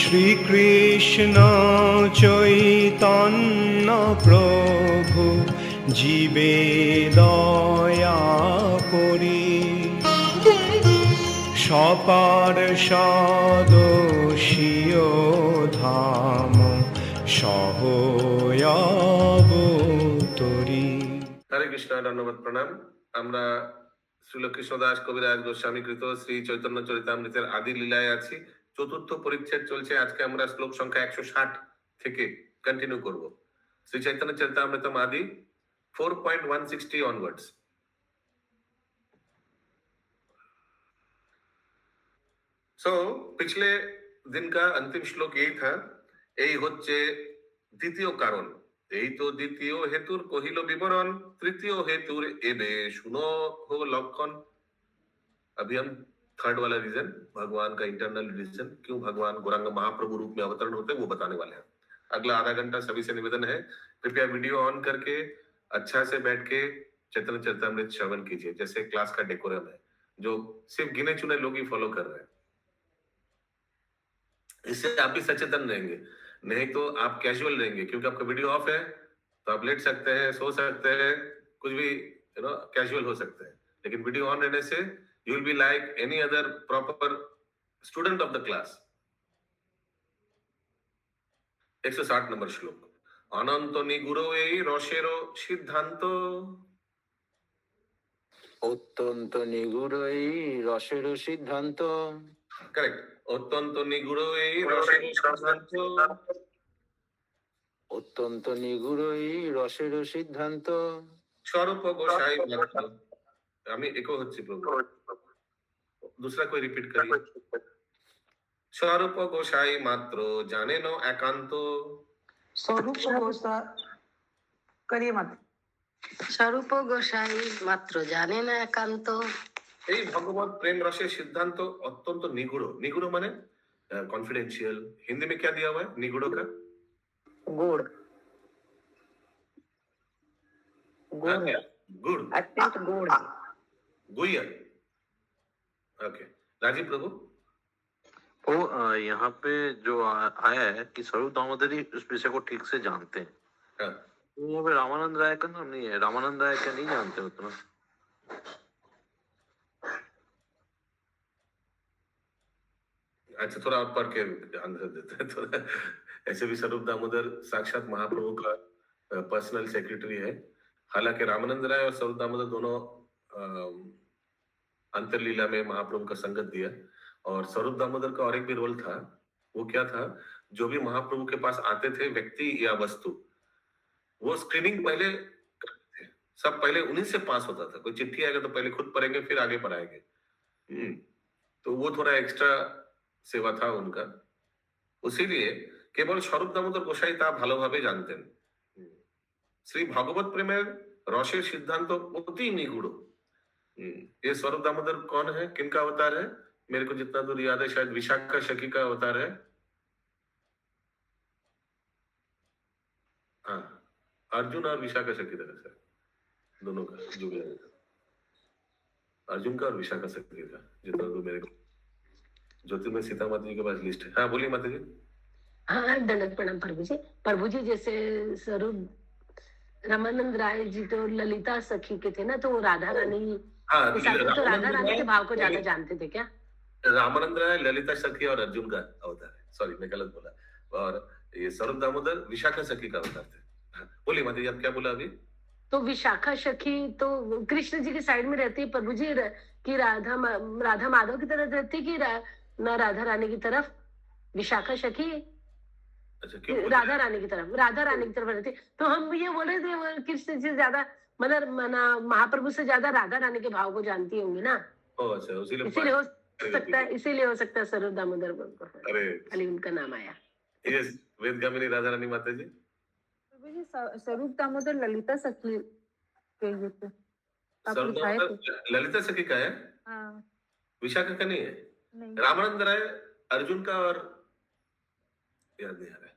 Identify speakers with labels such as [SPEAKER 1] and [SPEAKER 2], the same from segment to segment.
[SPEAKER 1] শ্রীকৃষ্ণ চৈতন্য প্রভু জীবে দয়া করি সপার্ষদস্য ধাম সহয়াবতরি।
[SPEAKER 2] হরে কৃষ্ণ, ধন্যবাদ, প্রণাম। আমরা শ্রীল কৃষ্ণদাস কবিরাজ গোস্বামী কৃত শ্রী চৈতন্য চরিতামৃতের আদি লীলায় আছি। চতুর্থ পরিচ্ছেদ চলছে। আজকে আমরা শ্লোক সংখ্যা 160 থেকে কন্টিনিউ করব। শ্রী চৈতন্য চরিতামৃতম आदि 4.160 ऑनवर्ड्स। सो पिछले दिन का अंतिम श्लोक यही था। यही হচ্ছে দ্বিতীয় কারণ। এই তো দ্বিতীয় হেতুর কহিল বিবরণ, তৃতীয় হেতুর এবে শুনো हो लक्षण। अभी हम थर्ड वाला रीजन, भगवान का इंटरनल रीजन, क्यों भगवान गौरांग महाप्रभु रूप में अवतरण होते हैं वो बताने वाले हैं। अगला आधा घंटा सभी से निवेदन है, कृपया वीडियो ऑन करके अच्छा से बैठ के चैतन्य चरितामृत श्रवण कीजिए, जैसे क्लास का डेकोरम है, जो सिर्फ गिने चुने लोग ही फॉलो कर रहे हैं। इससे आप भी सचेतन रहेंगे, नहीं तो आप कैजुअल रहेंगे, क्योंकि आपका वीडियो ऑफ है तो आप लेट सकते हैं, सो सकते हैं, कुछ भी कैजुअल हो सकते हैं। लेकिन वीडियो ऑन रहने से you will be like any other proper student of the class। 160 number श्लोक। अनंत निगूढ़ এই রসেরও সিদ্ধান্ত।
[SPEAKER 3] অত্যন্ত নিগূঢ় এই রসেরও সিদ্ধান্ত।
[SPEAKER 2] करेक्ट। অত্যন্ত নিগূঢ় এই রসেরও সিদ্ধান্ত।
[SPEAKER 3] অত্যন্ত নিগূঢ় এই রসেরও সিদ্ধান্ত।
[SPEAKER 2] স্বরূপ গোসাই মাত্র। আমি একো হচ্ছে প্রভু, दूसरा कोई रिपीट करिए। स्वरूप गोसाई मात्र जाने नो एकांत।
[SPEAKER 4] स्वरूप गोसाई करिए मत।
[SPEAKER 5] स्वरूप गोसाई मात्र जाने ना एकांत।
[SPEAKER 2] এই भगवत प्रेम रसेर सिद्धांत अत्यंत निगूढ़। निगूढ़ माने कॉन्फिडेंशियल। हिंदी में क्या दिया हुआ है निगूढ़ का?
[SPEAKER 4] गुड़। गुड़ है।
[SPEAKER 2] गुड़,
[SPEAKER 4] अत्यंत गुड़।
[SPEAKER 2] गुह्य। ओके, राजीव प्रभु।
[SPEAKER 6] वो यहाँ पे जो आया है कि स्वरूप दामोदर ही उस विषय को ठीक से जानते हैं।
[SPEAKER 2] हाँ।
[SPEAKER 6] तो यहाँ पे रामानंद राय का नाम नहीं है, रामानंद राय का नहीं जानते उतना।
[SPEAKER 2] अच्छा, थोड़ा और पढ़ के आंसर देते हैं थोड़ा। ऐसे भी स्वरूप दामोदर साक्षात महाप्रभु का पर्सनल सेक्रेटरी है। हालांकि रामानंद राय और स्वरूप दामोदर दोनों अंतरलीला में महाप्रभु का संगत दिया। और स्वरूप दामोदर का और एक भी रोल था, वो क्या था, जो भी महाप्रभु के पास आते थे व्यक्ति या वस्तु, वो स्क्रीनिंग पहले करते थे। सब पहले उन्हीं से पास होता था। कोई चिट्ठी आएगा तो पहले खुद पढ़ेंगे फिर आगे पढ़ाएंगे। तो वो थोड़ा एक्स्ट्रा सेवा था उनका। उसीलिए केवल स्वरूप दामोदर गोसाई ता ভালোভাবে জানতেন। श्री भागवत प्रेमेर रसेर सिद्धांत অতি নিগূঢ়। ये स्वरूप दामोदर कौन है, किनका अवतार है? मेरे को जितना दूर याद है शायद विशाखा सखी का अवतार है। हाँ, अर्जुन और विशाखा सखी तरह से दोनों का जो भी है, अर्जुन का और विशाखा सखी का, जितना दूर मेरे को ज्योति में सीता माता जी के पास लिस्ट है। हाँ बोलिए माता जी।
[SPEAKER 5] हाँ, दंडवत प्रणाम प्रभु जी। प्रभु जी जैसे स्वरूप रामानंद राय जी तो ललिता सखी के थे ना, तो वो राधा रानी
[SPEAKER 2] हाँ,
[SPEAKER 5] तो राधा रानी के भाव को ज्यादा जानते थे क्या?
[SPEAKER 2] रामानंद राय ललिता सखी और अर्जुन का अवतार है। सॉरी, मैं गलत बोला। और ये स्वरूप दामोदर विशाखा सखी का अवतार थे। बोलिए माता जी, आप क्या बोला अभी?
[SPEAKER 5] तो विशाखा सखी तो कृष्ण जी की साइड में रहती है प्रभु जी, कि राधा माधव की तरफ रहती कि ना राधा रानी की तरफ? विशाखा सखी
[SPEAKER 2] अच्छा, क्यों
[SPEAKER 5] राधा रानी की तरफ रहती। तो हम ये बोल रहे थे कृष्ण जी ज्यादा मतलब महाप्रभु से ज्यादा राधा रानी के भाव को जानती होंगी ना।
[SPEAKER 2] अच्छा,
[SPEAKER 5] इसीलिए हो सकता है स्वरूप दामोदर खाली उनका नाम आया।
[SPEAKER 2] यस, वेदगामिनी राधा रानी माता जी।
[SPEAKER 4] स्वरूप दामोदर ललिता सखी के ये थे।
[SPEAKER 2] स्वरूप दामोदर ललिता सखी का है।
[SPEAKER 4] हाँ।
[SPEAKER 2] विशाखा का नहीं है।
[SPEAKER 4] नहीं।
[SPEAKER 2] रामानंद राय अर्जुन का और याद नहीं आ रहा है।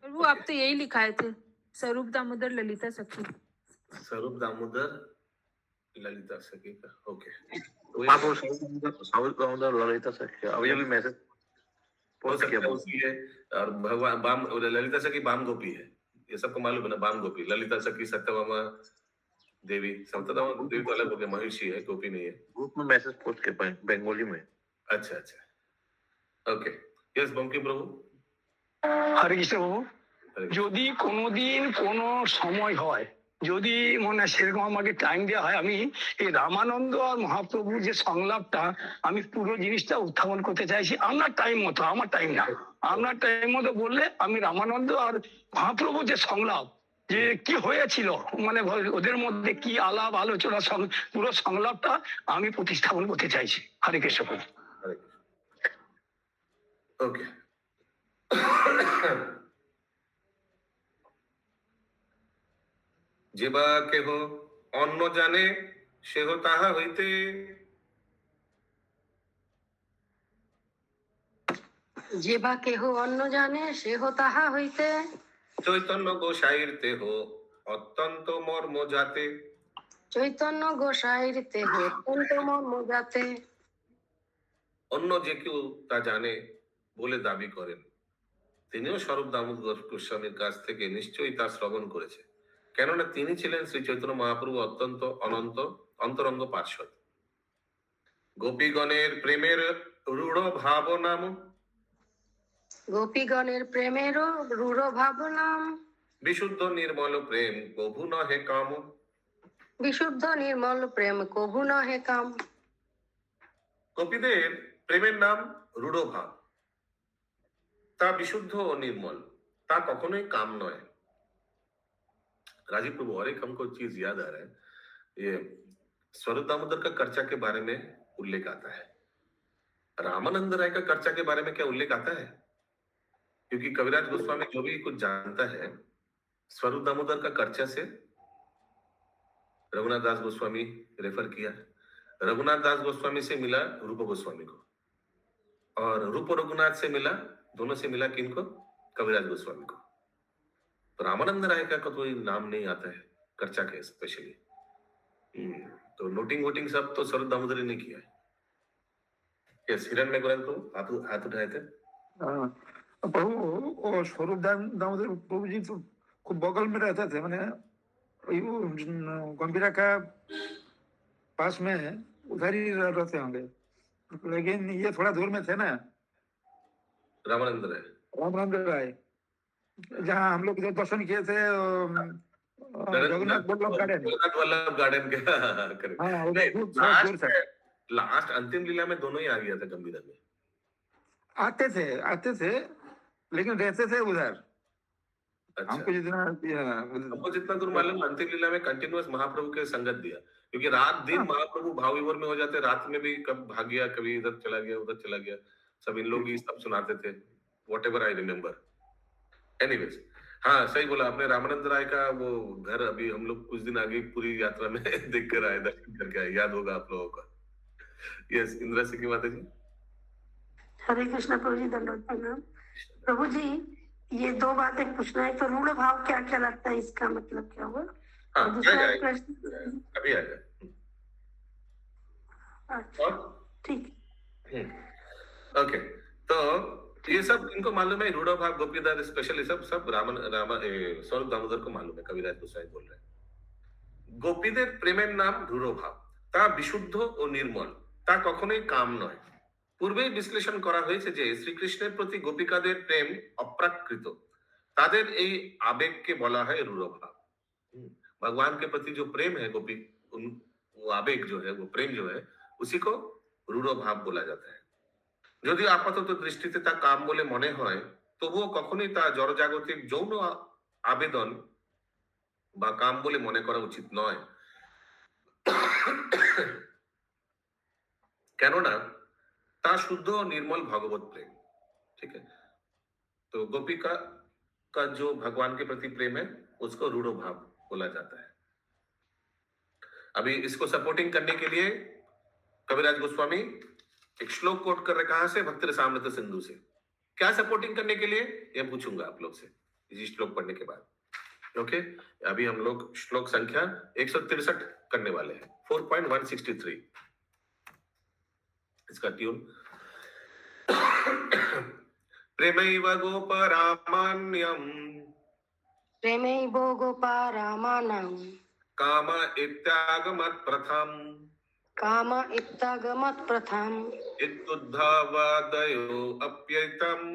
[SPEAKER 4] वो आप तो यही लिखाए थे, स्वरूप दामोदर ललिता सखी।
[SPEAKER 2] स्वरूप दामोदर ललिता सखी का, ओके।
[SPEAKER 6] आप वो साउथ दामोदर ललिता सखी, अभी मैसेज
[SPEAKER 2] हो
[SPEAKER 6] पोस्ट
[SPEAKER 2] सकता
[SPEAKER 6] किया
[SPEAKER 2] है उसी है। और भगवान बाम ललिता सखी बाम गोपी है, ये सबको मालूम है ना, बाम गोपी। ललिता सखी सत्यभामा देवी, सत्यभामा देवी तो अलग हो गया, महिषी है, गोपी नहीं है।
[SPEAKER 6] ग्रुप में मैसेज पोस्ट किया बंगाली में।
[SPEAKER 2] अच्छा अच्छा, ओके। यस बंकिम प्रभु।
[SPEAKER 7] হরে কৃষ্ণ বাবু,
[SPEAKER 2] हरे
[SPEAKER 7] যদি কোনোদিন কোনো সময় হয়, যদি মনে হয় সেরকম আমাকে টাইম দেওয়া হয়, আমি এই রামানন্দ আর মহাপ্রভুর যে সংলাপটা আমি পুরো জিনিসটা উত্থাপন করতে চাইছি আপনার টাইম মতো, আমার টাইম না, আপনার টাইম মতো বললে আমি রামানন্দ আর মহাপ্রভুর যে সংলাপ, যে কি হয়েছিল, মানে ওদের মধ্যে কি আলাপ আলোচনা, পুরো সংলাপটা আমি প্রতিস্থাপন করতে চাইছি। হরে কৃষ্ণ প্রভু।
[SPEAKER 2] हरे ओके। যেবা কেহ অন্য জানে সেহ তাহা হইতে,
[SPEAKER 5] যে বা কেহ অন্য জানে সেহ তাহা হইতে,
[SPEAKER 2] চৈতন্য গোসাইর দেহ অত্যন্ত মর্ম যাতে,
[SPEAKER 5] চৈতন্য গোসাইর দেহ অত্যন্ত মর্ম যাতে।
[SPEAKER 2] অন্য যে কেউ তা জানে বলে দাবি করেন, তিনিও স্বরূপ দামোদর গোস্বামীর কাছ থেকে নিশ্চয়ই তা শ্রবণ করেছে, কেননা তিনি ছিলেন শ্রী চৈতন্য মহাপ্রভু অত্যন্ত অনন্ত অন্তরঙ্গ পার্শ্বদ। গোপীগণের প্রেমের রূঢ় ভাব নাম,
[SPEAKER 5] গোপীগণের প্রেমেরও রূঢ় ভাবনাম,
[SPEAKER 2] বিশুদ্ধ নির্মল প্রেম কভু নহে কাম,
[SPEAKER 5] বিশুদ্ধ নির্মল প্রেম কভু নহে কাম।
[SPEAKER 2] গোপীদের প্রেমের নাম রূঢ় ভাব, তা বিশুদ্ধ ও निर्मल, ता कखनोई काम नय। राजीव प्रभु, और एक हमको चीज याद आ रहा है, ये स्वरूप दामोदर का कर्चा के बारे में उल्लेख आता है, रामानंद राय का कर्चा के बारे में क्या उल्लेख आता है? क्योंकि कविराज गोस्वामी जो भी कुछ जानता है स्वरूप दामोदर का कर्चा से रघुनाथ दास गोस्वामी रेफर किया, रघुनाथ दास गोस्वामी से मिला रूप गोस्वामी को, और रूप रघुनाथ से मिला, दोनों से मिला किनको? कविराज गोस्वामी को। तो रामानंद राय का कोई नाम नहीं आता है कर्चा के स्पेशली। तो नोटिंग वोटिंग सब तो स्वरूप दामोदर ने किया है। यस, हिरण में गुरन को हाथ उठाए थे।
[SPEAKER 8] प्रभु, वो स्वरूप दामोदर प्रभु जी तो खूब बगल में रहते थे, मैंने गंभीरा का पास में उधर ही रहते होंगे, लेकिन ये थोड़ा दूर में थे ना
[SPEAKER 2] रामानंद राय,
[SPEAKER 8] रामानंद राय, जहाँ हम लोग इधर दर्शन किए थे जगन्नाथ वल्लभ गार्डन।
[SPEAKER 2] जगन्नाथ वल्लभ गार्डन के
[SPEAKER 8] हाँ, उधर दूर से
[SPEAKER 2] लास्ट अंतिम लीला में दोनों ही आ गया था गंभीरा में।
[SPEAKER 8] आते थे लेकिन रहते थे उधर।
[SPEAKER 2] अच्छा,
[SPEAKER 8] हमको
[SPEAKER 2] जितना दूर मालूम, अंतिम लीला में कंटिन्यूअस महाप्रभु के संगत दिया, क्योंकि रात दिन महाप्रभु भाव विभोर में हो जाते, रात में भी कब भाग गया, कभी इधर चला गया, उधर चला गया, सब इन लोग ही सब सुनाते थे, व्हाटएवर आई रिमेम्बर। एनीवेज, हाँ सही बोला आपने, रामानंद राय का वो घर अभी हम लोग कुछ दिन आगे पूरी यात्रा में देख कर आए, दर्शन करके आए, याद होगा आप लोगों को। यस, इंदिरा सिंह माता जी।
[SPEAKER 9] हरे कृष्ण प्रभु जी, दंडवत प्रणाम। प्रभु जी, ये दो बातें पूछना है, तो रूढ़ भाव क्या क्या लगता है, इसका मतलब क्या हुआ?
[SPEAKER 2] हाँ,
[SPEAKER 9] दूसरा प्रश्न
[SPEAKER 2] अभी आएगा।
[SPEAKER 9] अच्छा, ठीक।
[SPEAKER 2] ओके, तो ये सब इनको मालूम है, रूढ़ भाव गोपीदार स्पेशली सब स्वरूप दामोदर को मालूम है, कविराज गोसाई बोल रहे हैं। गोपीদের প্রেমের নাম রূঢ় ভাব, তা বিশুদ্ধ ও নির্মল, তা কখনোই কাম নয়। পূর্বেই বিশ্লেষণ করা হয়েছে যে শ্রীকৃষ্ণের প্রতি গোপিকাদের প্রেম অপ্রাকৃত, তাদের এই আবেগকে বলা হয় রূঢ় ভাব। भगवान के प्रति जो प्रेम है गोपी, वो आवेग जो है, वो प्रेम जो है, उसी को रूढ़ भाव बोला जाता है। যদি আপাতত দৃষ্টিতে তা কাম বলে মনে হয়, তবুও কখনোই তা জড়জাগতিক যৌন আবেদন বা কাম বলে মনে করা উচিত নয়, কেননা তা শুদ্ধ ও निर्मल भगवत प्रेम। ठीक है, तो गोपिका का जो भगवान के प्रति प्रेम है उसको रूढ़ भाव बोला जाता है। अभी इसको सपोर्टिंग करने के लिए कविराज गोस्वामी एक श्लोक कोट कर रहे, कहां से? भक्ति रसामृत सिंधु से। क्या सपोर्टिंग करने के लिए, ये पूछूंगा आप लोग से इसी श्लोक पढ़ने के बाद। ओके, अभी हम लोग श्लोक संख्या 163 करने वाले हैं, 4.163 इसका ट्यून। प्रेमैव गोपरामान्यम्
[SPEAKER 9] प्रेमैव गोपारामाणां
[SPEAKER 2] काम इत्यागमत् प्रथम
[SPEAKER 9] काम इत्यागमत् प्रथाम्
[SPEAKER 2] इत्युद्धावादयो अप्यैतम्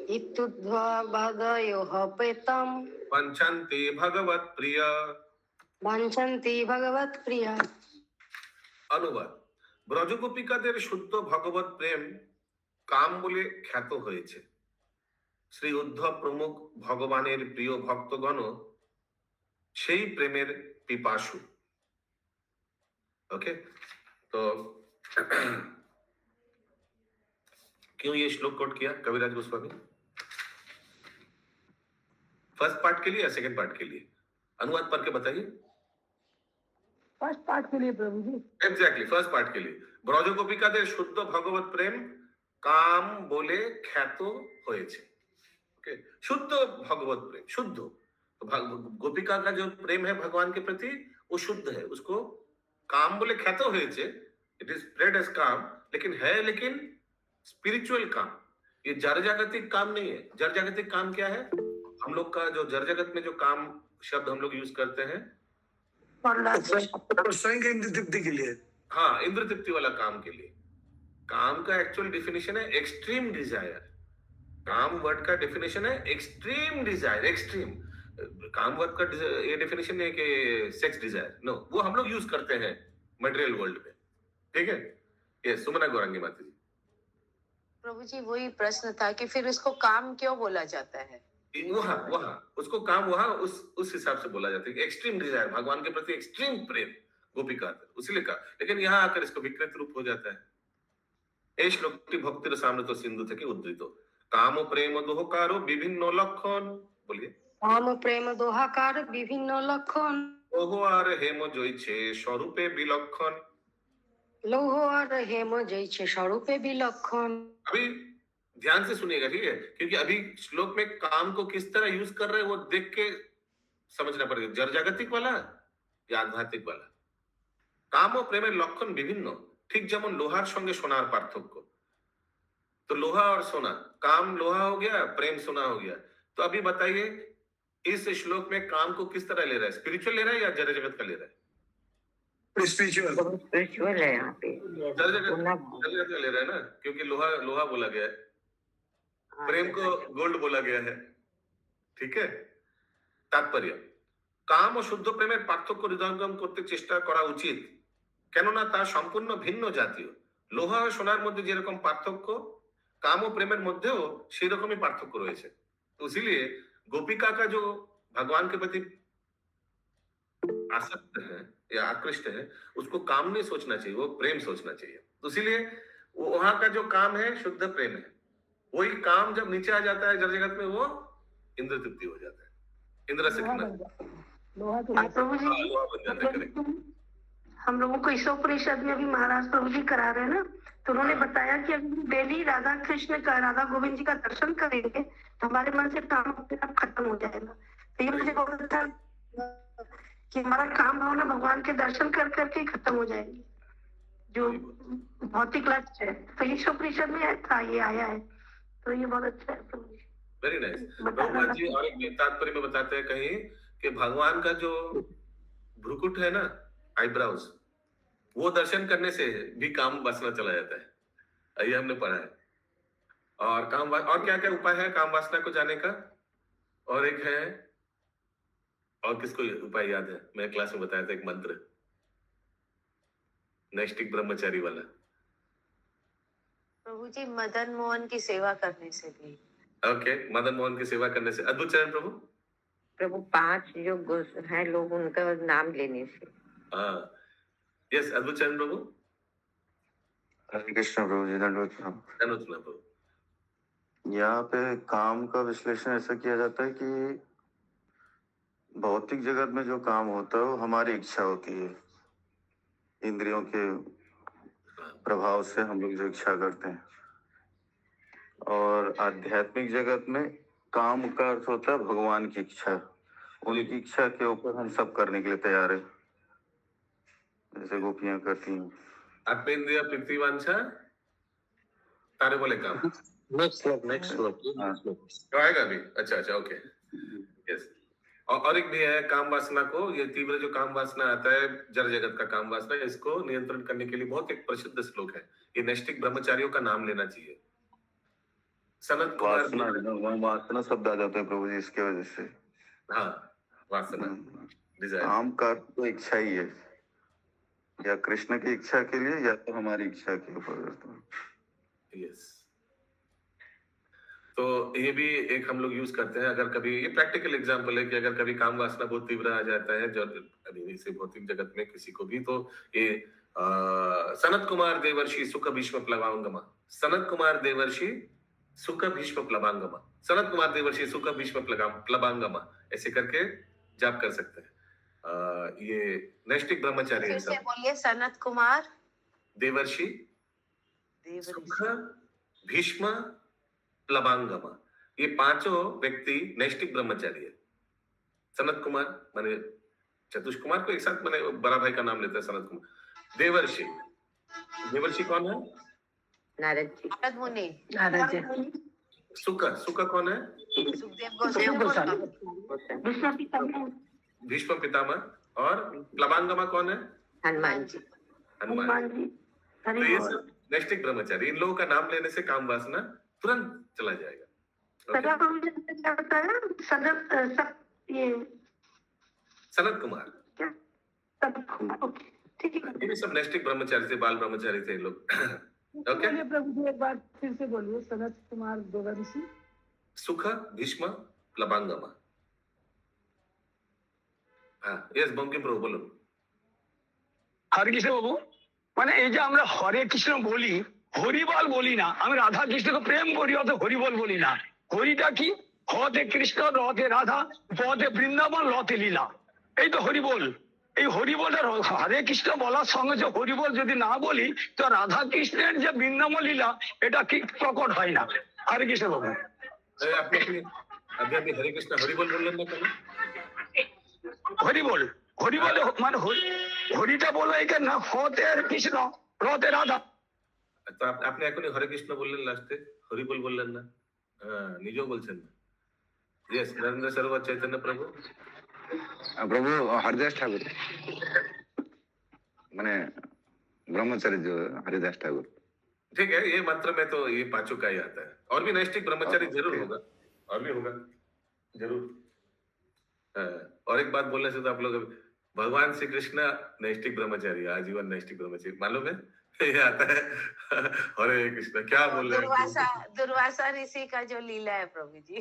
[SPEAKER 9] इत्युद्भवादयोः पेतम्
[SPEAKER 2] वञ्चन्ति भगवत्प्रिय।
[SPEAKER 9] वाञ्छन्ति भगवत्प्रिया।
[SPEAKER 2] অনুবাদ, ব্রজগোপিকাদের শুদ্ধ ভগবত প্রেম কাম বলে খ্যাত হয়েছে। শ্রী উদ্ধব প্রমুখ ভগবানের প্রিয় ভক্তগণ সেই প্রেমের পিপাসু। ओके, तो क्यों ये श्लोक कोट किया कविराज गोस्वामी? फर्स्ट पार्ट के लिए या सेकंड पार्ट के लिए? अनुवाद पढ़ के बताइए।
[SPEAKER 5] फर्स्ट पार्ट के लिए प्रभु जी।
[SPEAKER 2] एग्जैक्टली, फर्स्ट पार्ट के लिए। ব্রজগোপিকাদের শুদ্ধ ভগবত প্রেম কাম বলে খ্যাত হয়েছে। ओके, शुद्ध भगवत प्रेम, शुद्ध। तो गोपिका का जो प्रेम है भगवान के प्रति वो शुद्ध है, उसको काम बोले ख्यात হয়েছে। इट इज स्प्रेड एज काम, लेकिन स्पिरिचुअल काम। ये जड़ जागतिक काम नहीं है। जड़ जागतिक काम क्या है? हम लोग का जो जड़ जगत में जो काम शब्द हम लोग यूज करते हैं,
[SPEAKER 7] स्वयं के इंद्र तृप्ति के लिए।
[SPEAKER 2] हाँ, इंद्र तृप्ति वाला काम के लिए। काम का एक्चुअल डिफिनेशन है एक्सट्रीम डिजायर। काम वर्ड का डिफिनेशन है एक्सट्रीम डिजायर। एक्सट्रीम काम वर्ड का ये डिफिनेशन है कि सेक्स डिजायर, नो, वो हम लोग यूज करते हैं मटेरियल वर्ल्ड में। ठीक है, ये सुमना गौरंगी माता जी।
[SPEAKER 10] प्रभु जी, वही प्रश्न था कि फिर इसको काम क्यों बोला जाता है?
[SPEAKER 2] वहाँ उसको काम वहाँ उस हिसाब से बोला जाता है कि एक्सट्रीम डिजायर, भगवान के प्रति एक्सट्रीम प्रेम गोपिका, उसीलिए कहा। लेकिन यहाँ आकर इसको विकृत रूप हो जाता है। এই শ্লোকটি ভক্তির সামনে তো সিন্ধু থেকে উদ্ধৃত। কাম ও প্রেম দোহকারো বিভিন্ন লক্ষণ, বলিয়ে।
[SPEAKER 9] काम प्रेम दोहाकार विभिन्न लक्षण
[SPEAKER 2] ওহ আর হেম জয়ছে স্বরূপে বিলক্ষণ।
[SPEAKER 9] लौह और हेम जैसे स्वरूपे विलक्षण।
[SPEAKER 2] अभी ध्यान से सुनिएगा, ठीक है, क्योंकि अभी श्लोक में काम को किस तरह यूज कर रहे हैं वो देख के समझना पड़ेगा। जड़ जागतिक वाला या आध्यात्मिक वाला। काम ও প্রেমের লক্ষণ বিভিন্ন, ঠিক যেমন লোহার সঙ্গে সোনার পার্থক্য। तो लोहा और सोना, काम लोहा हो गया, प्रेम सोना हो गया। तो अभी बताइए इस श्लोक में काम को किस तरह ले रहा है? स्पिरिचुअल ले रहा है या जड़ जगत का ले रहा है?
[SPEAKER 7] स्पिरिचुअल
[SPEAKER 10] स्पिरिचुअल है यहाँ पे।
[SPEAKER 2] जड़ जगत का ले रहा है ना, क्योंकि लोहा बोला गया है, प्रेम को गोल्ड बोला गया है। ठीक है, तात्पर्य কাম ও শুদ্ধ প্রেমের পার্থক্য হৃদয়ঙ্গম করতে চেষ্টা করা উচিত, কেননা তা সম্পূর্ণ ভিন্ন জাতীয়। লোহা ও সোনার মধ্যে যেরকম পার্থক্য, काम और प्रेम मध्य সেই রকমই পার্থক্য রয়েছে। तो इसीलिए गोपिका का जो भगवान के प्रति आसक्त है या आकृष्ट है, उसको काम नहीं सोचना चाहिए, वो प्रेम सोचना चाहिए। तो इसीलिए वहां का जो काम है शुद्ध प्रेम है। वही काम जब नीचे आ जाता है जड़ जगत में, वो इंद्र तृप्ति हो जाता है, इंद्र से
[SPEAKER 9] प्रभु जी, हम लोगों को ईशोपनिषद में अभी महाराज प्रभु जी करा रहे हैं ना, तो उन्होंने बताया कि अगर डेली राधा कृष्ण का, राधा गोविंद जी का दर्शन करेंगे तो हमारे मन से काम अपने आप खत्म हो जाएगा। तो ये मुझे बहुत अच्छा कि हमारा काम भावना भगवान के दर्शन कर करके ही खत्म हो जाएगी, जो भौतिक लक्ष्य है। तो ईशोपनिषद में था, ये आया है, तो ये बहुत अच्छा है प्रभु जी।
[SPEAKER 2] Very nice. प्रभुपाद जी और एक तात्पर्य में बताते हैं कहीं कि भगवान का जो भ्रुकुट है ना, आईब्राउज, वो दर्शन करने से भी काम वासना चला जाता है। ये हमने पढ़ा है। और और क्या क्या उपाय है काम वासना को जाने का? और एक है, और किसको उपाय याद है? मैं क्लास में बताया था एक मंत्र, नैष्टिक ब्रह्मचारी वाला।
[SPEAKER 10] प्रभु जी, मदन मोहन की सेवा करने से भी।
[SPEAKER 2] ओके, मदन मोहन की सेवा करने से। अद्भुत चरण प्रभु।
[SPEAKER 10] प्रभु 5 जो है लोग, उनका नाम लेने से।
[SPEAKER 2] हाँ, यस, अद्भुत चरण प्रभु।
[SPEAKER 11] हरे कृष्ण प्रभु जी, दंडवत
[SPEAKER 2] प्रभु।
[SPEAKER 11] यहाँ पे काम का विश्लेषण ऐसा किया जाता है कि भौतिक जगत में जो काम होता है वो हमारी इच्छा होती है, इंद्रियों के प्रभाव से हम लोग जो इच्छा करते हैं। और आध्यात्मिक जगत में काम का अर्थ होता है भगवान की इच्छा। उनकी इच्छा के ऊपर हम सब करने के लिए तैयार है, जैसे गोपियां करती हैं।
[SPEAKER 2] आत्मेंद्रिय पृथ्वीवांछा तारे बोले काम।
[SPEAKER 6] नेक्स्ट श्लोक
[SPEAKER 2] तो आएगा अभी? अच्छा अच्छा, ओके, यस। और एक भी है, काम वासना को, ये तीव्र जो काम वासना आता है, जड़ जगत का काम वासना, इसको नियंत्रण करने के लिए बहुत एक प्रसिद्ध श्लोक है। ये नैष्टिक ब्रह्मचारियों का नाम लेना चाहिए। सनत कुमार,
[SPEAKER 11] वासना शब्द आ जाता है प्रभु जी इसके वजह से।
[SPEAKER 2] हाँ, वासना, डिजायर।
[SPEAKER 11] काम का तो इच्छा ही है, या कृष्ण की इच्छा के लिए या तो हमारी इच्छा के ऊपर।
[SPEAKER 2] यस, तो ये भी एक हम लोग यूज करते हैं। अगर कभी, ये प्रैक्टिकल एग्जांपल है कि अगर कभी काम वासना बहुत तीव्र आ जाता है जो अभी से भौतिक जगत में किसी को भी, तो ये सनत कुमार देवर्षि सुख भीष्म प्लवांगमा, सनत कुमार देवर्षि सुख भीष्म प्लवांगमा, सनत कुमार देवर्षि सुख भीष्म प्लवांगमा, ऐसे करके जाप कर सकते हैं। ये नैष्टिक ब्रह्मचारी है।
[SPEAKER 10] फिर से बोलिए, सनत कुमार
[SPEAKER 2] देवर्षि सुख भीष्म प्लवांगमा, ये पांचों व्यक्ति नैष्टिक ब्रह्मचारी है। सनत कुमार माने चतुष कुमार को एक साथ माने बड़ा भाई का नाम लेता है सनत कुमार। देवर्षि, देवर्षि कौन है?
[SPEAKER 10] नारद जी, नारद मुनि,
[SPEAKER 5] नारद जी।
[SPEAKER 2] सुख, सुख कौन है?
[SPEAKER 10] सुखदेव गोस्वामी,
[SPEAKER 2] भीष्म पितामह। और प्लवांगमा कौन है?
[SPEAKER 10] हनुमान जी,
[SPEAKER 2] हनुमान जी। तो ये सब नैष्टिक ब्रह्मचारी, इन लोगों का नाम लेने से काम वासना तुरंत चला जाएगा।
[SPEAKER 9] सदा क्या होता है? ये
[SPEAKER 2] सनत कुमार,
[SPEAKER 9] सनत कुमार, ओके, ठीक है।
[SPEAKER 2] ये सब नैष्टिक ब्रह्मचारी थे, बाल ब्रह्मचारी थे लोग। ओके,
[SPEAKER 4] बोलिए प्रभु जी, एक बार फिर से बोलिए, सनत कुमार देवर्षि
[SPEAKER 2] सुख भीष्म प्लवांगमा। हाँ, यस बंकिम प्रभु बोलो।
[SPEAKER 7] হরে কৃষ্ণ বাবু, মানে এই যে আমরা হরে কৃষ্ণ বলি, হরিবল বলি না, আমি রাধা কৃষ্ণকে প্রেম করি, অত হরিবল বলি না। হরিটা কি? হতে কৃষ্ণ, রতে রাধা, পদে বৃন্দাবন, লতে লীলা, এই তো হরিবল। এই হরিবলটা হরে কৃষ্ণ বলার সঙ্গে যে হরিবল যদি না বলি, তো রাধা কৃষ্ণের যে বৃন্দাবন লীলা এটা কি প্রকট হয় না। হরে কৃষ্ণ বাবু।
[SPEAKER 2] আপনি अभी अभी हरे कृष्ण हरिबोल बोल लेना कल।
[SPEAKER 7] হরিবল, হরিবল মানে হরিটা বলা এখানে না, হতে কৃষ্ণ, রতে রাধা।
[SPEAKER 2] তো আপনি এখনই হরে কৃষ্ণ বললেন, লাস্টে হরিবল বললেন না। হ্যাঁ, নিজেও বলছেন না। यस, नरेंद्र सरोवर चैतन्य प्रभु।
[SPEAKER 12] प्रभु हरिदास ठाकुर माने ब्रह्मचारी जो हरिदास ठाकुर।
[SPEAKER 2] ठीक है, ये मंत्र में तो ये पांचों का ही आता है। और भी नैष्टिक ब्रह्मचारी जरूर होगा, और भी होगा जरूर। और एक बात बोलने से तो आप लोग, भगवान श्री कृष्ण नैष्टिक ब्रह्मचारी, आजीवन नैष्टिक ब्रह्मचारी, मालूम है? ये आता है हरे कृष्ण, क्या बोल रहे हैं?
[SPEAKER 10] दुर्वासा ऋषि का जो लीला है प्रभु जी।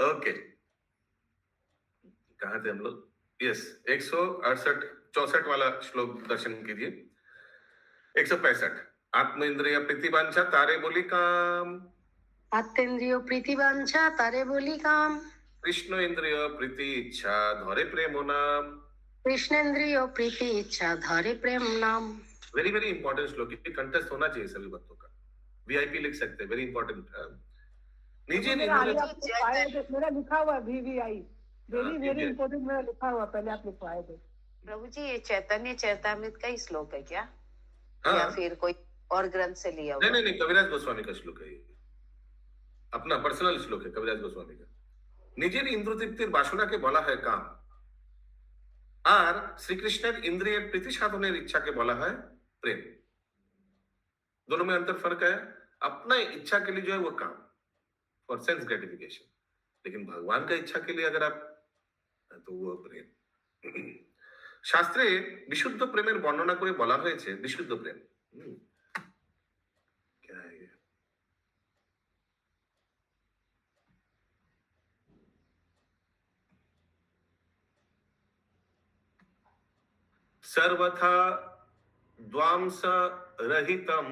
[SPEAKER 2] ओके, कहाँ थे हम लोग? यस, 168 64 वाला श्लोक दर्शन कीजिए। 165, आत्म इंद्रिय प्रीतिवांछा तारे बोली काम,
[SPEAKER 5] आत्मेंद्रियो प्रीतिवांछा तारे बोली काम,
[SPEAKER 2] कृष्ण इंद्रिय प्रीति इच्छा धरे प्रेम नाम,
[SPEAKER 5] कृष्णेंद्रियो प्रीति इच्छा धरे प्रेम नाम।
[SPEAKER 2] वेरी वेरी इंपॉर्टेंट श्लोक, ये कंटेस्ट होना चाहिए सभी भक्तों का। वीआईपी लिख सकते हैं, वेरी इंपॉर्टेंट। नीचे
[SPEAKER 4] मेरा लिखा हुआ VVI, वेरी वेरी इंपॉर्टेंट, मेरा लिखा हुआ, पहले आप लिखवाए थे।
[SPEAKER 10] प्रभु जी, ये चैतन्य चैतामृत का ही श्लोक है क्या?
[SPEAKER 2] हाँ।
[SPEAKER 10] या फिर कोई और ग्रंथ से लिया हुआ?
[SPEAKER 2] नहीं, कविराज गोस्वामी का श्लोक है ये, अपना पर्सनल श्लोक है कविराज गोस्वामी का। নিজের ইন্দ্র তৃপ্তির বাসনাকে বলা হয় কাম, আর শ্রীকৃষ্ণের ইন্দ্রিয়ের প্রীতি সাধনের ইচ্ছাকে বলা হয় प्रेम। दोनों में अंतर फर्क है। अपना इच्छा के लिए जो है वो काम, फॉर सेंस ग्रेटिफिकेशन, लेकिन भगवान का इच्छा के लिए अगर आप, तो वो प्रेम। শাস্ত্রে বিশুদ্ধ প্রেমের বর্ণনা করে বলা হয়েছে বিশুদ্ধ প্রেম। सर्वथा द्वांस रहितम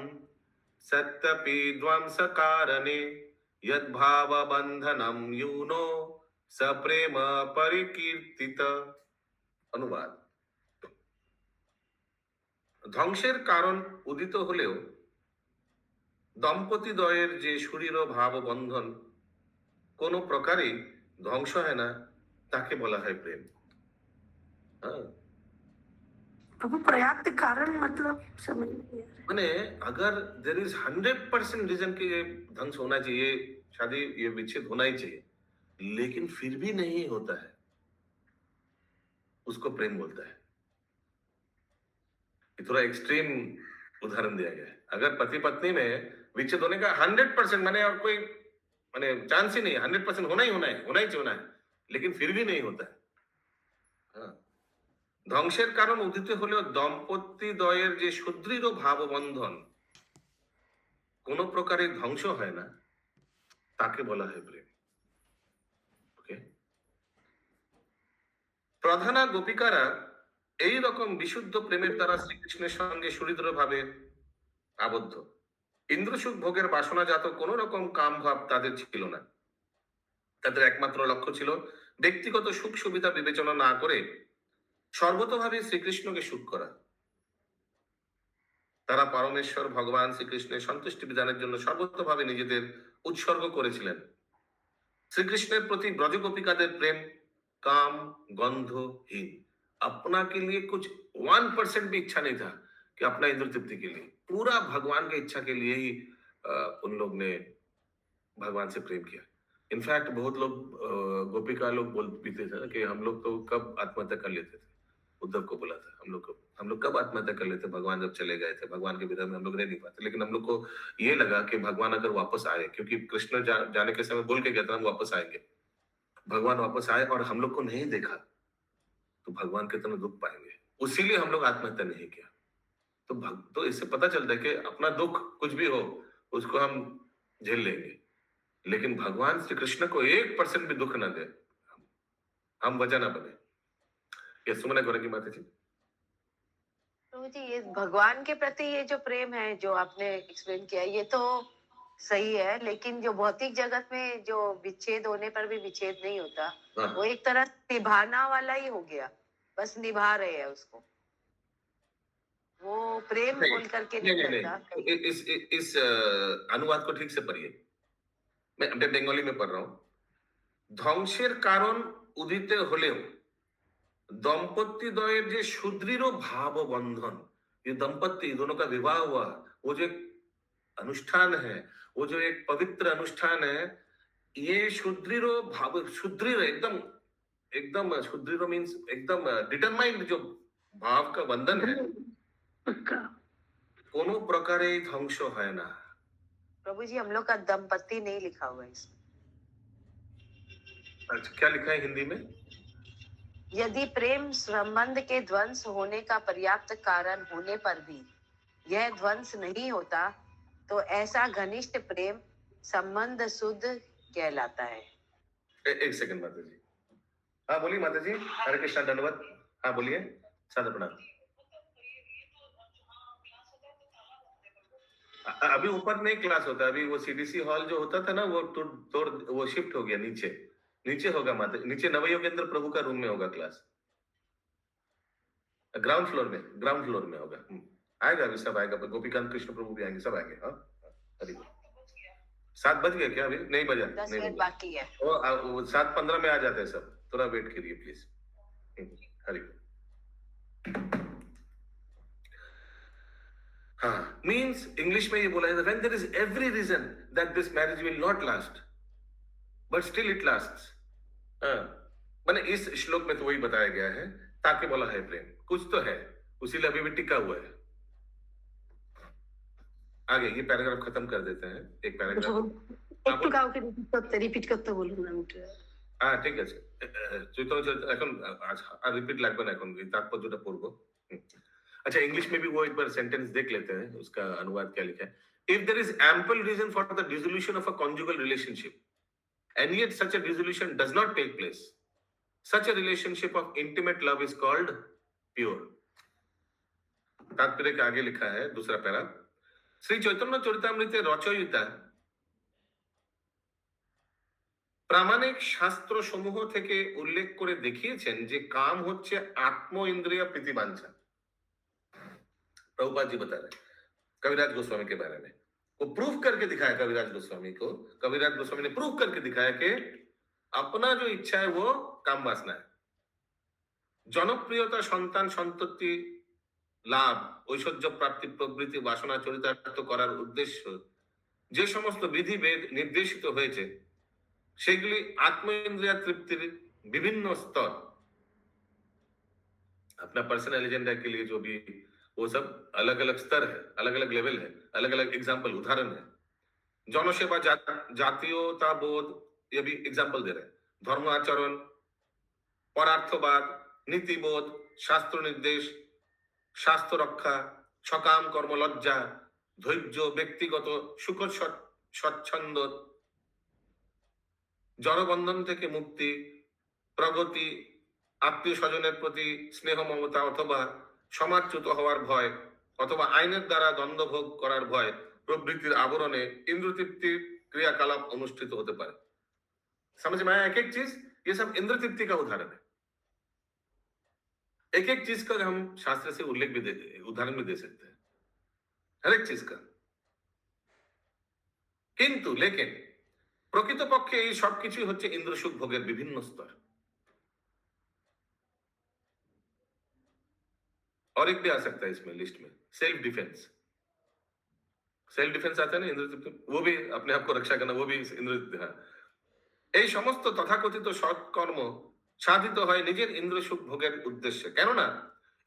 [SPEAKER 2] सत्यपि द्वांस कारणे यद्भाव बंधनम यूनो सप्रेम परिकीर्तित। अनुवाद, ধ্বংসের কারণ উদিত হলেও দম্পতিদ্বয়ের যে শরীর ভাব বন্ধন কোনো প্রকারে ধ্বংস হয় না, তাকে বলা হয় প্রেম।
[SPEAKER 9] प्रभु पर्याप्त कारण मतलब समझ नहीं आ रहा।
[SPEAKER 2] मैंने अगर देर इज 100% रीजन कि ये ढंग से होना चाहिए, शादी ये विच्छेद होना ही चाहिए, लेकिन फिर भी नहीं होता है, उसको प्रेम बोलता है। ये थोड़ा एक्सट्रीम उदाहरण दिया गया है। अगर पति पत्नी में विच्छेद होने का 100% माने और कोई माने चांस ही नहीं है, 100% होना ही चाहिए होना है, लेकिन फिर भी नहीं होता है। हाँ। ধ্বংসের কারণ উদিত হলেও দম্পতি দ্বয়ের যে সুদৃঢ় ভাববন্ধন কোন প্রকারে ধ্বংস হয় না, তাকে বলা হয় প্রেম। ওকে, প্রধানা গোপিকারা এই রকম বিশুদ্ধ প্রেমের দ্বারা শ্রীকৃষ্ণের সঙ্গে সুদৃঢ়ভাবে আবদ্ধ। ইন্দ্রসুখ ভোগের বাসনাজাত কোন রকম কাম ভাব তাদের ছিল না। তাদের একমাত্র লক্ষ্য ছিল ব্যক্তিগত সুখ সুবিধা বিবেচনা না করে সর্বতভাবে শ্রীকৃষ্ণকে সুখ করা। তারা পরমেশ্বর ভগবান শ্রীকৃষ্ণের সন্তুষ্টি বিধানের জন্য সর্বতভাবে নিজেদের উৎসর্গ করেছিলেন। শ্রীকৃষ্ণের প্রতি ব্রজগোপিকাদের প্রেম काम गंधहीन, अपना के लिए कुछ 1% भी इच्छा नहीं था कि अपना इंद्र तृप्ति के लिए, पूरा भगवान की इच्छा के लिए ही उन लोग ने भगवान से प्रेम किया। इनफैक्ट बहुत लोग गोपिका लोग बोल पीते थे ना कि हम लोग तो कब आत्महत्या कर लेते थे। उद्धव को बोला था हम लोग कब आत्महत्या कर लेते, भगवान जब चले गए थे, भगवान के विरोध में हम लोग रह नहीं पाते। लेकिन हम लोग को ये लगा कि भगवान अगर वापस आए, क्योंकि कृष्ण जाने के समय बोल के गया था हम वापस आएंगे, भगवान वापस आए और हम लोग को नहीं देखा तो भगवान कितना दुख पाएंगे, उसीलिए हम लोग आत्महत्या नहीं किया। तो इससे पता चलता है कि अपना दुख कुछ भी हो उसको हम झेल लेंगे, लेकिन भगवान श्री कृष्ण को 1% भी दुख ना दे, हम वजह ना बने। ये सुमना गौरंगी माता जी।
[SPEAKER 10] प्रभु जी, ये भगवान के प्रति ये जो प्रेम है जो आपने एक्सप्लेन किया, ये तो सही है, लेकिन जो भौतिक जगत में जो विच्छेद होने पर भी विच्छेद नहीं होता, वो एक तरह निभाना वाला ही हो गया, बस निभा रहे हैं उसको, वो प्रेम बोल करके नहीं करता।
[SPEAKER 2] इस अनुवाद को ठीक से पढ़िए, मैं बंगाली में पढ़ रहा हूँ। ধ্বংসের কারণ উদিত হলেও दंपति द्वয়ের যে সুদৃঢ় भाव बंधन, ये दंपति दोनों का विवाह हुआ, वो जो अनुष्ठान है, वो जो एक पवित्र अनुष्ठान है, ये सुदृढ़ भाव, सुदृढ़ एकदम सुदृढ़ मीन्स एकदम डिटरमाइंड जो भाव का बंधन है, कोनो प्रकारे ध्वंस है ना।
[SPEAKER 10] प्रभु जी, हम लोग का दंपति नहीं लिखा हुआ है इसमें।
[SPEAKER 2] अच्छा, क्या लिखा है हिंदी में?
[SPEAKER 10] यदि प्रेम संबंध के ध्वंस होने का पर्याप्त कारण होने पर भी यह ध्वंस नहीं होता तो ऐसा घनिष्ठ प्रेम संबंध शुद्ध कहलाता है।
[SPEAKER 2] एक सेकंड माता जी। हाँ बोलिए माता जी। हरे कृष्णा, धन्यवाद। हाँ बोलिए। सादर प्रणाम। अभी ऊपर नहीं क्लास होता, अभी वो सीडीसी हॉल जो होता था ना वो वो शिफ्ट हो गया नीचे होगा माता, नीचे नवयोगेंद्र प्रभु का रूम में होगा क्लास, ग्राउंड फ्लोर में होगा। आएगा, अभी सब आएगा, गोपीकांत कृष्ण प्रभु भी आएंगे, सब आएंगे। हाँ, 7 बज गए क्या? अभी नहीं बजा,
[SPEAKER 10] 10 मिनट बाकी है।
[SPEAKER 2] 7:15 में आ जाते हैं सब, थोड़ा वेट करिए प्लीज। हरि। हाँ, मीन्स इंग्लिश में ये बोला है, when there is every reason that this marriage will not last, but still it lasts। मैंने इस श्लोक में तो वही बताया गया है, ताकि बोला है प्रेम कुछ तो है, उसीलिए अभी भी टिका हुआ है। आगे ये पैराग्राफ खत्म कर देते हैं, एक पैराग्राफ
[SPEAKER 5] একটু কাউকে রিপিট করতে বলুন না।
[SPEAKER 2] হ্যাঁ ঠিক আছে, এখন আর রিপিট লাগবে না, এখন তাৎপর্যটা পড়বো। अच्छा, इंग्लिश में भी वो एक बार सेंटेंस देख लेते हैं, उसका अनुवाद क्या लिखा है। If there is ample reason for the dissolution of a conjugal relationship, and yet such a dissolution does not take place, such a relationship of intimate love is called pure। तात्पर्य के आगे लिखा है दूसरा पैरा, श्री चैतन्य चरितामृते रचयिता প্রামাণিক শাস্ত্র সমূহ থেকে উল্লেখ করে দেখিয়েছেন যে কাম হচ্ছে आत्म इंद्रिय प्रीतिवांछा। प्रभुपाद जी बता रहे कविराज गोस्वामी के बारे में, वो प्रूफ करके दिखाया कविराज गोस्वामी ने प्रूफ करके दिखाया कि अपना जो इच्छा है वो काम वासना है। जनप्रियता, संतान संतति লাভ, ঐশ্বর্য প্রাপ্তি প্রভৃতি বাসনা চরিতার্থ করার উদ্দেশ্য যে সমস্ত বিধিভেদ নির্দেশিত হয়েছে সেগুলি আত্মেন্দ্রিয় তৃপ্তির বিভিন্ন স্তর, अपना पर्सनल एजेंडा के लिए जो भी वो सब अलग अलग स्तर है, अलग अलग लेवल है, अलग अलग एग्जाम्पल उदाहरण है। जनसेवा, जातीयता बोध, ये भी एग्जाम्पल दे रहे हैं। धर्म आचरण, परार्थवाद, नीतिबोध, शास्त्र निर्देश, स्वास्थ्य रक्षा, सकाम कर्म लज्जा, धैर्य, व्यक्तिगत सुख स्वच्छंद, জড়বন্ধন থেকে মুক্তি, প্রগতি, আত্মীয় স্বজনের প্রতি স্নেহ মমতা অথবা সমাজচ্যুত হওয়ার ভয় অথবা আইনের দ্বারা দণ্ডভোগ করার ভয় প্রবৃত্তির আবরণে इंद्रतृप्ति क्रियाकलाप अनुष्ठित होते पारे। समझ में आया? एक एक चीज, ये सब इंद्रतृप्ति का उदाहरण है। एक एक चीज का हम शास्त्र से उल्लेख भी उदाहरण भी दे सकते हैं, हर एक चीज का। किंतु लेकिन প্রকৃতপক্ষে এই সবকিছুই হচ্ছে ইন্দ্রসুখ ভোগের বিভিন্ন স্তর। और एक भी आ सकता है इसमें लिस्ट में, सेल्फ डिफेंस। सेल्फ डिफेंस आता है ना इंद्रतृप्ति, वो भी अपने आप को रक्षा करना, वो भी इंद्रतृप्ति। हाँ, এই সমস্ত তথাকথিত সৎকর্ম সাধিত হয় নিজের ইন্দ্রসুখ ভোগের উদ্দেশ্যে। কেননা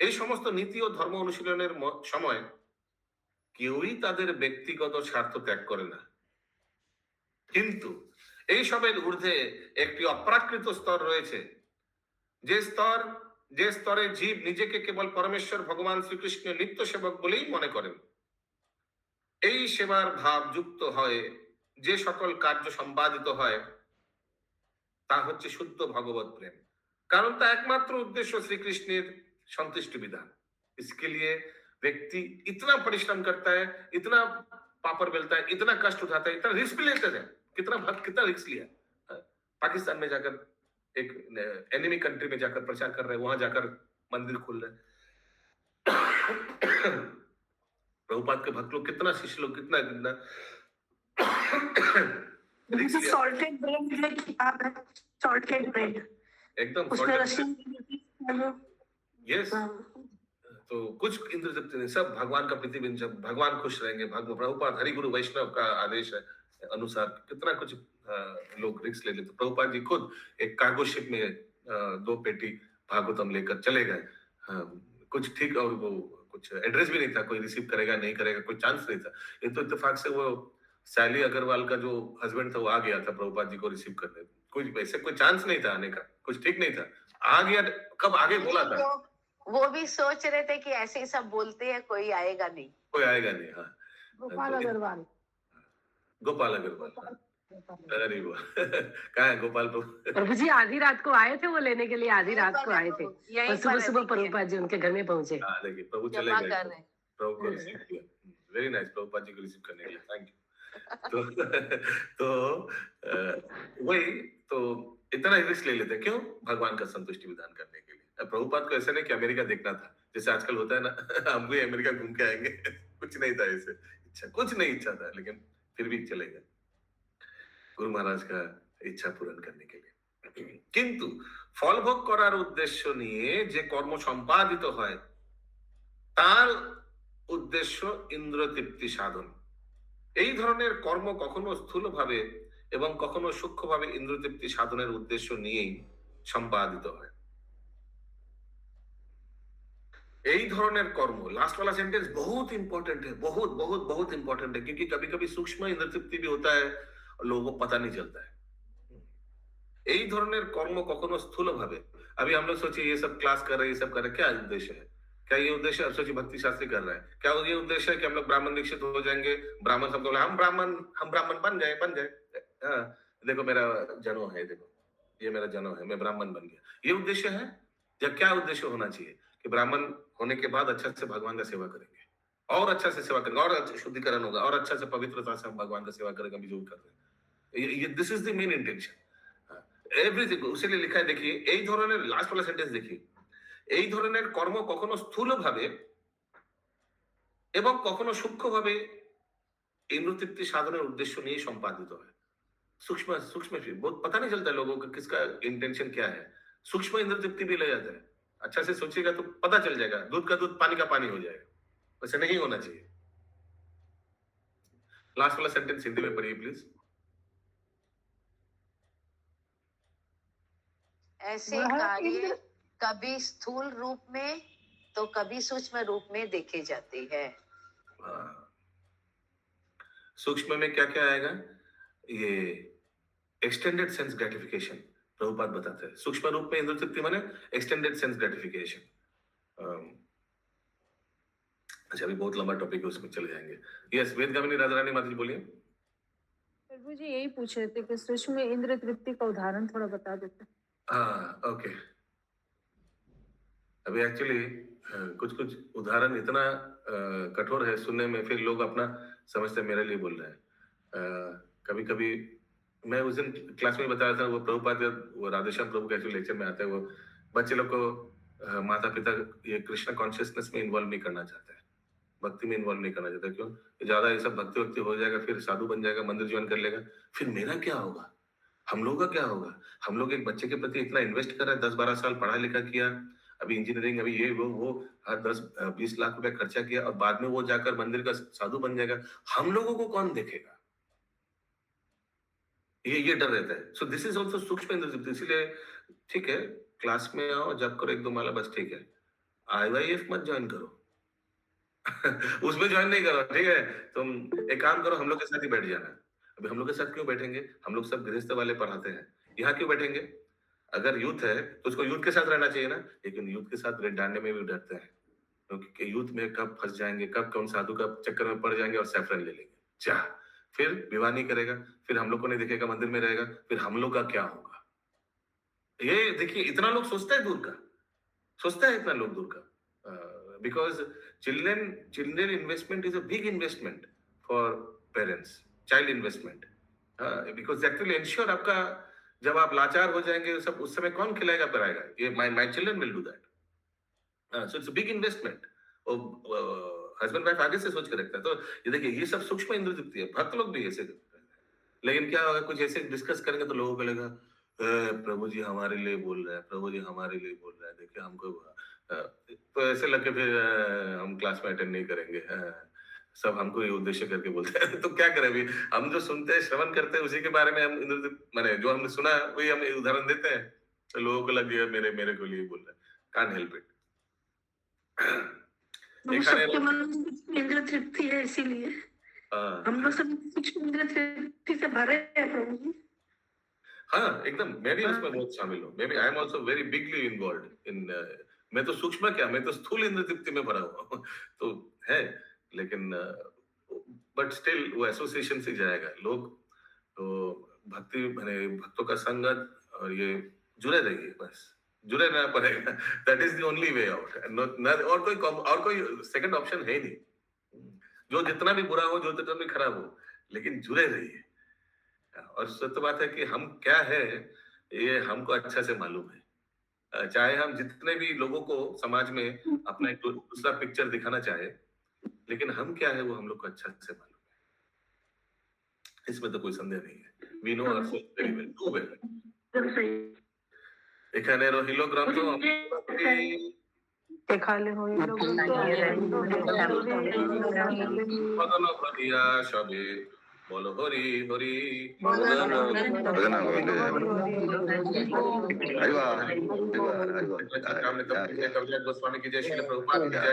[SPEAKER 2] এই সমস্ত নীতি ও ধর্ম অনুশীলনের সময় কেউই তাদের ব্যক্তিগত স্বার্থ ত্যাগ করে না, কিন্তু এই সবের ঊর্ধ্বে একটি অপ্রাকৃত স্তর রয়েছে, যে স্তরে জীব নিজেকে কেবল পরমেশ্বর ভগবান শ্রীকৃষ্ণের নিত্য সেবক বলেই মনে করেন। এই সেবার ভাব যুক্ত হয় যে সকল কার্য সম্পাদিত হয় তা হচ্ছে শুদ্ধ ভগবত প্রেম, কারণ তা একমাত্র উদ্দেশ্য শ্রীকৃষ্ণের संतुष्ट विधान। इसके लिए व्यक्ति इतना परिश्रम करता है, इतना पापड़ बेलता है, इतना कष्ट उठाता है, इतना रिस्क भी लेते हैं। कितना भक्त, कितना रिस्क लिया। पाकिस्तान में जाकर एक एनिमी कंट्री में जाकर प्रचार कर रहे हैं, वहां जाकर मंदिर खोल रहे हैं। प्रभुपाद के भक्त लोग कितना, शिष्य लोग कितना
[SPEAKER 9] सॉल्टेड ब्रेड किताब है, सॉल्टेड ब्रेड
[SPEAKER 2] एकदम यस। तो कुछ इंद्रतृप्ति नहीं, सब भगवान का प्रतिबिंब, जब भगवान खुश रहेंगे, प्रभुपाद हरि गुरु वैष्णव का आदेश है अनुसार कितना कुछ लोग रिस्क ले लेते। प्रभुपाद जी खुद एक कार्गो शिप में 2 पेटी भागवतम लेकर चले गए। कुछ ठीक, और वो कुछ एड्रेस भी नहीं था, कोई रिसीव करेगा नहीं करेगा, कोई चांस नहीं था। ये तो इत्तेफाक से वो सैली अग्रवाल का जो हस्बैंड था वो आ गया था प्रभुपाद जी को रिसीव करने। कुछ वैसे कोई चांस नहीं था आने का, कुछ ठीक नहीं था, आ गया। कब आगे बोला था,
[SPEAKER 10] वो भी सोच रहे थे कि ऐसे ही सब बोलते हैं, कोई आएगा नहीं,
[SPEAKER 2] कोई आएगा नहीं। हाँ,
[SPEAKER 4] गोपाल अग्रवाल,
[SPEAKER 2] गोपाल अग्रवाल, अरे वो कहाँ है गोपाल
[SPEAKER 5] प्रभु जी? आधी रात को आए थे वो लेने के लिए, आधी रात को आए थे और सुबह सुबह प्रभुपाद जी उनके घर में पहुंचे।
[SPEAKER 2] देखिए प्रभु चले गए, प्रभु को रिसीव किया। वेरी नाइस, प्रभुपाद जी को रिसीव करने के लिए थैंक यू। तो वही तो इतना रिस्क ले लेते, क्यों? भगवान का संतुष्टि विधान करने के लिए। प्रभुपाद को ऐसा नहीं कि अमेरिका देखना था, जैसे आजकल होता है ना हम भी अमेरिका घूम के आएंगे। कुछ नहीं था ऐसे इच्छा, कुछ नहीं इच्छा था, लेकिन फिर भी चले गए गुरु महाराज का इच्छा पूर्ण करने के लिए। কিন্তু ফল ভোগ করার উদ্দেশ্য নিয়ে যে কর্ম সম্পাদিত হয় তার উদ্দেশ্য ইন্দ্রতৃপ্তি সাধন। এই ধরনের কর্ম কখনো স্থূলভাবে এবং কখনো সূক্ষ্মভাবে ইন্দ্রতৃপ্তি সাধনের উদ্দেশ্য নিয়েই সম্পাদিত হয়। এই ধরনের কর্ম, लास्ट वाला सेंटेंस बहुत इंपॉर्टेंट है, बहुत बहुत बहुत इंपॉर्टेंट है, क्योंकि कभी कभी सूक्ष्म इंद्रतृप्ति भी होता है और लोगों को पता नहीं चलता है। এই ধরনের কর্ম কখনো স্থূলভাবে, अभी हम लोग सोचिए ये सब क्लास कर रहे हैं, ये सब कर रहे हैं, क्या उद्देश्य है? क्या ये उद्देश्य, अब सोचिए भक्ति शास्त्री कर रहा है, क्या ये उद्देश्य है कि हम लोग ब्राह्मण दीक्षित हो जाएंगे, ब्राह्मण सब बोले हम ब्राह्मण बन जाए। हाँ, देखो मेरा जन्म है, देखो ये मेरा जन्म है, मैं ब्राह्मण बन गया, ये उद्देश्य है? या क्या उद्देश्य होना चाहिए कि ब्राह्मण होने के बाद अच्छा से भगवान का सेवा करेंगे, और अच्छा से सेवा करेंगे, और शुद्धिकरण होगा, और अच्छा से पवित्रता से हम भगवान का सेवा करेंगे, भी जो कर रहे हैं। This is the main intention, everything उसी लिए लिखा है। देखिए এই ধরনের লাস্ট वाला সেন্টেন্স देखिए, এই ধরনের কর্ম কখনো স্থূলভাবে এবং কখনো সূক্ষ্মভাবে ইন্দ্রতৃপ্তি সাধনের উদ্দেশ্য নিয়ে সম্পাদিত হয়। सूक्ष्म सूक्ष्म बहुत पता नहीं चलता है लोगों को किसका इंटेंशन क्या है। सूक्ष्म इंद्रतृप्ति भी ले जाता है, अच्छा से सोचिएगा तो पता चल जाएगा, दूध का दूध पानी का पानी हो जाएगा, वैसे नहीं होना चाहिए। लास्ट वाला सेंटेंस हिंदी में पढ़िए प्लीज।
[SPEAKER 10] ऐसे कार्य कभी स्थूल रूप में तो कभी सूक्ष्म रूप में देखे जाते हैं।
[SPEAKER 2] सूक्ष्म में क्या क्या आएगा? ये एक्सटेंडेड सेंस ग्रेटिफिकेशन प्रभुपाद बताते हैं। सूक्ष्म रूप में इंद्र तृप्ति माने एक्सटेंडेड सेंस ग्रेटिफिकेशन। अच्छा, अभी बहुत लंबा टॉपिक है, उसमें चले जाएंगे। यस, वेदगामिनी राधा रानी माता जी बोलिए।
[SPEAKER 13] प्रभु जी यही पूछ रहे थे कि सूक्ष्म में इंद्र तृप्ति का उदाहरण थोड़ा बता देते।
[SPEAKER 2] हाँ, ओके। अभी एक्चुअली कुछ कुछ उदाहरण इतना कठोर है सुनने में, फिर लोग अपना समझते मेरे लिए बोल रहे हैं। कभी कभी मैं उस दिन क्लास में बताया था, वो प्रभुपाद वो राधेश्याम प्रभु के लेक्चर में आता है, वो बच्चे लोग को माता पिता ये कृष्ण कॉन्शियसनेस में इन्वॉल्व नहीं करना चाहता है, भक्ति में इन्वॉल्व नहीं करना चाहता। क्यों? ज्यादा ये सब भक्ति वक्ति हो जाएगा, फिर साधु बन जाएगा, मंदिर ज्वाइन कर लेगा, फिर मेरा क्या होगा, हम लोग का क्या होगा? हम लोग एक बच्चे के प्रति इतना इन्वेस्ट कर रहे हैं, 10-12 साल पढ़ा लिखा किया, अभी इंजीनियरिंग, अभी ये वो हर 10-20 लाख रुपए खर्चा किया, और बाद में वो जाकर मंदिर का साधु बन जाएगा, हम लोगों को कौन देखेगा? ये डर रहता है। सो दिस इज ऑल्सो सूक्ष्म इंद्र तृप्ति। इसलिए ठीक है, क्लास में आओ, जब करो 1-2 माला, बस ठीक है। IYF मत ज्वाइन करो उसमें ज्वाइन नहीं करो, ठीक है? तुम एक काम करो, हम लोग के साथ ही बैठ जाना। अभी हम लोग के साथ क्यों बैठेंगे? हम लोग सब गृहस्थ वाले पढ़ाते हैं, यहाँ क्यों बैठेंगे? अगर यूथ है तो उसको यूथ के साथ रहना चाहिए ना, लेकिन यूथ के साथ डांडे में भी डरते हैं, क्योंकि यूथ में कब फंस जाएंगे, कब कौन साधु का चक्कर में पड़ जाएंगे और सैफरन ले लेंगे, जा फिर विवाह नहीं करेगा, फिर हम लोग को नहीं दिखेगा, मंदिर में रहेगा, फिर हम लोग का क्या होगा? ये देखिए, इतना लोग सोचता है दूर का, सोचता है इतना लोग दूर का, because children investment is a big investment for parents, child investment, because actually ensure आपका जब आप लाचार हो जाएंगे सब, उस समय कौन खिलाएगा पिलाएगा? ये my children will do that. So it's a big investment. Husband wife आगे से सोच कर रखता है। तो ये देखिए, ये सब सूक्ष्म इंद्र तृप्ति है, भक्त लोग भी ऐसे करते हैं। लेकिन क्या होगा, कुछ ऐसे डिस्कस करेंगे तो लोगों को लगेगा प्रभु जी हमारे लिए बोल रहे हैं, प्रभु जी हमारे लिए बोल रहे हैं, देखिए हमको तो ऐसे लगे, फिर हम क्लास में अटेंड नहीं करेंगे, सब हमको ये उद्देश्य करके बोलते हैं तो क्या करें? अभी हम जो सुनते हैं, श्रवण करते हैं, उसी के बारे में हम इंद्र माने जो हमने सुना वही हम उदाहरण देते हैं, तो लोगों को लग गया मेरे को लिए बोल रहे हैं। Can't help it.
[SPEAKER 9] सबके मन में इंद्र तृप्ति है, इसीलिए हम लोग सब कुछ इंद्र तृप्ति से भरे हैं प्रभु जी।
[SPEAKER 2] हाँ, एकदम। मैं भी उसमें बहुत शामिल हूँ। मैं भी I am also very bigly involved in. मैं तो सूक्ष्म क्या, मैं तो स्थूल इंद्र तृप्ति में भरा हुआ तो है, लेकिन बट स्टिल वो एसोसिएशन से जाएगा लोग, तो भक्ति माने भक्तों का संगत, और ये जुड़े रहिए, बस जुड़े रहना पड़ेगा। That is the only way out. और कोई सेकंड ऑप्शन है ही नहीं। जो जितना भी बुरा हो, जो जितना भी खराब हो, लेकिन जुड़े रहिए। और सत्य बात है कि हम क्या है, ये हमको अच्छा से मालूम है। चाहे हम जितने भी लोगों को समाज में अपना एक दूसरा पिक्चर दिखाना चाहे, लेकिन हम क्या है वो हम लोग को अच्छा से मालूम है, इसमें तो कोई संदेह नहीं है। We know ourselves very well, too well. এখানে রহিল গ্রন্থ
[SPEAKER 4] এখানে হইল
[SPEAKER 2] মদন ভরিয়া সবে বল হরি হরি कविराज गोस्वामी की जय, श्रील प्रभुपाद की जय।